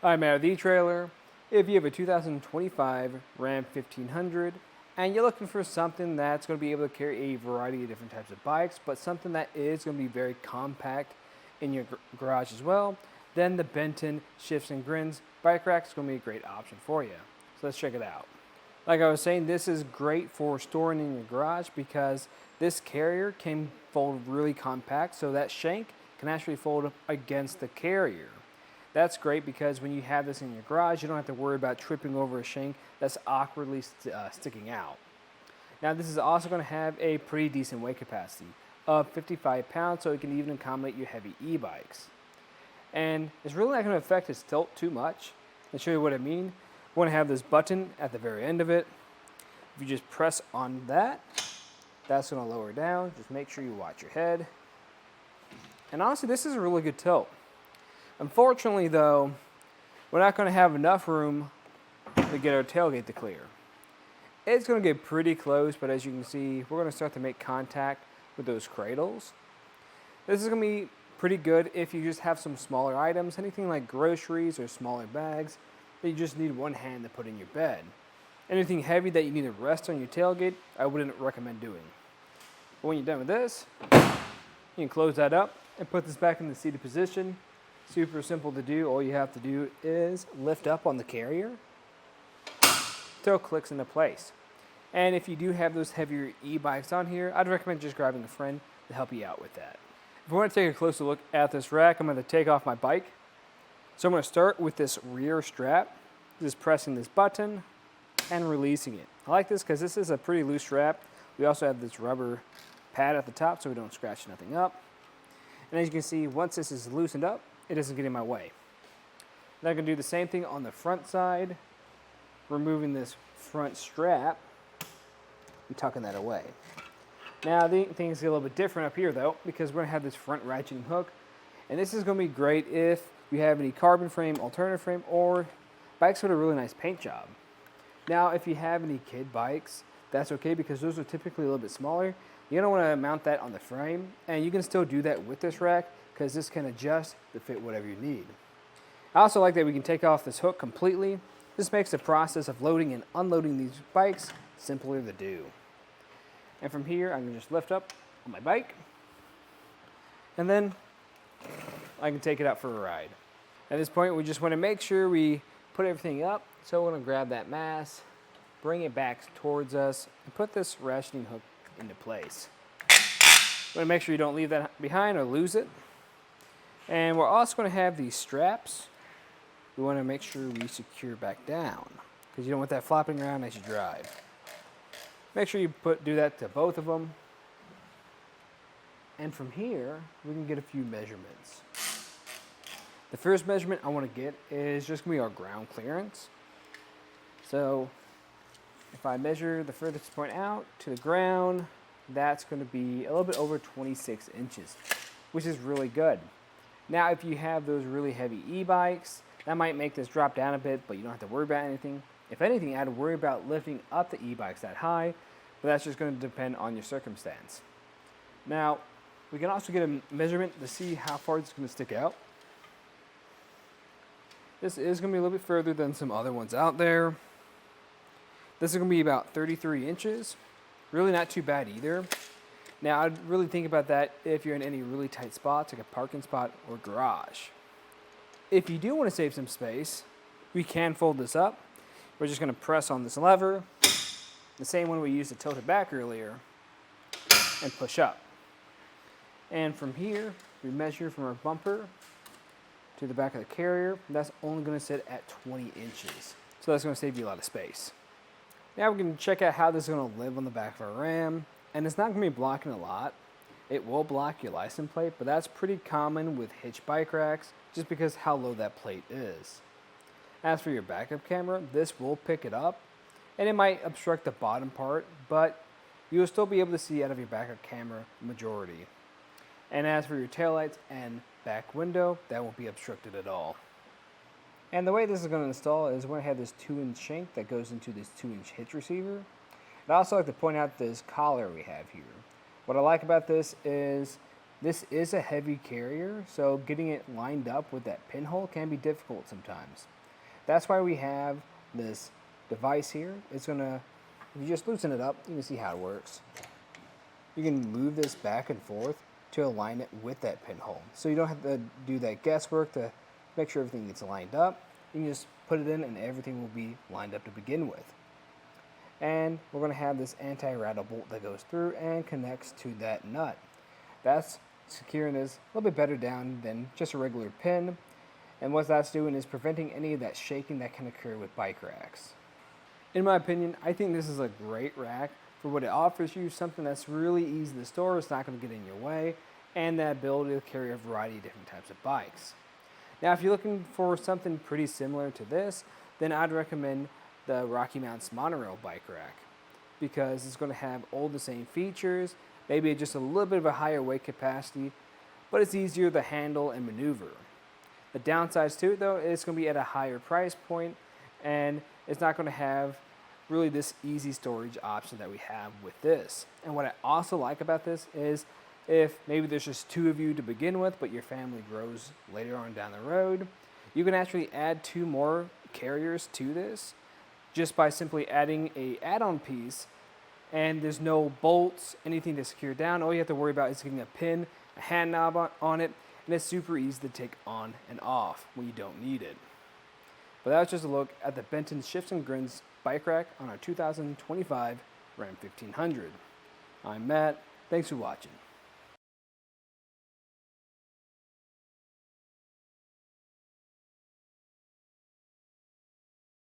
I'm out of the etrailer. If you have a 2025 Ram 1500 and you're looking for something that's going to be able to carry a variety of different types of bikes, but something that is going to be very compact in your garage as well, then the Benton Shifts and Grins Bike Rack is going to be a great option for you. So let's check it out. Like I was saying, this is great for storing in your garage because this carrier can fold really compact, so that shank can actually fold up against the carrier. That's great because when you have this in your garage, you don't have to worry about tripping over a shank that's awkwardly sticking out. Now this is also going to have a pretty decent weight capacity of 55 pounds, so it can even accommodate your heavy e-bikes. And it's really not going to affect its tilt too much. I'll show you what I mean. We're going to have this button at the very end of it. If you just press on that, that's going to lower down. Just make sure you watch your head. And honestly, this is a really good tilt. Unfortunately, though, we're not going to have enough room to get our tailgate to clear. It's going to get pretty close, but as you can see, we're going to start to make contact with those cradles. This is going to be pretty good if you just have some smaller items, anything like groceries or smaller bags that you just need one hand to put in your bed. Anything heavy that you need to rest on your tailgate, I wouldn't recommend doing. But when you're done with this, you can close that up and put this back in the seated position. Super simple to do. All you have to do is lift up on the carrier till it clicks into place. And if you do have those heavier e-bikes on here, I'd recommend just grabbing a friend to help you out with that. If we want to take a closer look at this rack, I'm going to take off my bike. So I'm going to start with this rear strap, just pressing this button and releasing it. I like this because this is a pretty loose strap. We also have this rubber pad at the top so we don't scratch nothing up. And as you can see, once this is loosened up, it doesn't get in my way. Now I'm going to do the same thing on the front side, removing this front strap and tucking that away. Now things get a little bit different up here though, because we're going to have this front ratcheting hook, and this is going to be great if you have any carbon frame, alternative frame, or bikes with a really nice paint job. Now if you have any kid bikes, that's okay because those are typically a little bit smaller. You don't want to mount that on the frame, and you can still do that with this rack because this can adjust to fit whatever you need. I also like that we can take off this hook completely. This makes the process of loading and unloading these bikes simpler to do. And from here, I can just lift up on my bike, and then I can take it out for a ride. At this point, we just want to make sure we put everything up. So we're going to grab that mass, bring it back towards us, and put this ratcheting hook into place. You want to make sure you don't leave that behind or lose it. And we're also going to have these straps. We want to make sure we secure back down because you don't want that flopping around as you drive. Make sure you do that to both of them. And from here, we can get a few measurements. The first measurement I want to get is just going to be our ground clearance. So if I measure the furthest point out to the ground, that's going to be a little bit over 26 inches, which is really good. Now, if you have those really heavy e-bikes, that might make this drop down a bit, but you don't have to worry about anything. If anything, I'd worry about lifting up the e-bikes that high, but that's just going to depend on your circumstance. Now, we can also get a measurement to see how far it's going to stick out. This is going to be a little bit further than some other ones out there. This is going to be about 33 inches. Really not too bad either. Now, I'd really think about that if you're in any really tight spots, like a parking spot or garage. If you do want to save some space, we can fold this up. We're just going to press on this lever, the same one we used to tilt it back earlier, and push up. And from here, we measure from our bumper to the back of the carrier. That's only going to sit at 20 inches. So that's going to save you a lot of space. Now we're going to check out how this is going to live on the back of our Ram. And it's not going to be blocking a lot. It will block your license plate, but that's pretty common with hitch bike racks just because how low that plate is. As for your backup camera, this will pick it up, and it might obstruct the bottom part, but you will still be able to see out of your backup camera majority. And as for your taillights and back window, that won't be obstructed at all. And the way this is going to install is we're going to have this 2-inch shank that goes into this 2-inch hitch receiver. I'd also like to point out this collar we have here. What I like about this is This is a heavy carrier, so getting it lined up with that pinhole can be difficult sometimes. That's why we have this device here. It's gonna, if you just loosen it up, you can see how it works. You can move this back and forth to align it with that pinhole. So you don't have to do that guesswork to make sure everything gets lined up. You can just put it in and everything will be lined up to begin with. And we're going to have this anti-rattle bolt that goes through and connects to that nut. That's securing this a little bit better down than just a regular pin. And what that's doing is preventing any of that shaking that can occur with bike racks. In my opinion, I think this is a great rack for what it offers you, something that's really easy to store, it's not going to get in your way, and the ability to carry a variety of different types of bikes. Now, if you're looking for something pretty similar to this, then I'd recommend the Rocky Mounts Monorail Bike Rack, because it's going to have all the same features, maybe just a little bit of a higher weight capacity, but it's easier to handle and maneuver. The downsides to it, though, is it's going to be at a higher price point, and it's not going to have really this easy storage option that we have with this. And what I also like about this is if maybe there's just two of you to begin with, but your family grows later on down the road, you can actually add 2 more carriers to this just by simply adding a add-on piece, and there's no bolts, anything to secure down. All you have to worry about is getting a pin, a hand knob on it, and it's super easy to take on and off when you don't need it. But that was just a look at the Benton Shifts and Grins bike rack on our 2025 Ram 1500. I'm Matt. Thanks for watching.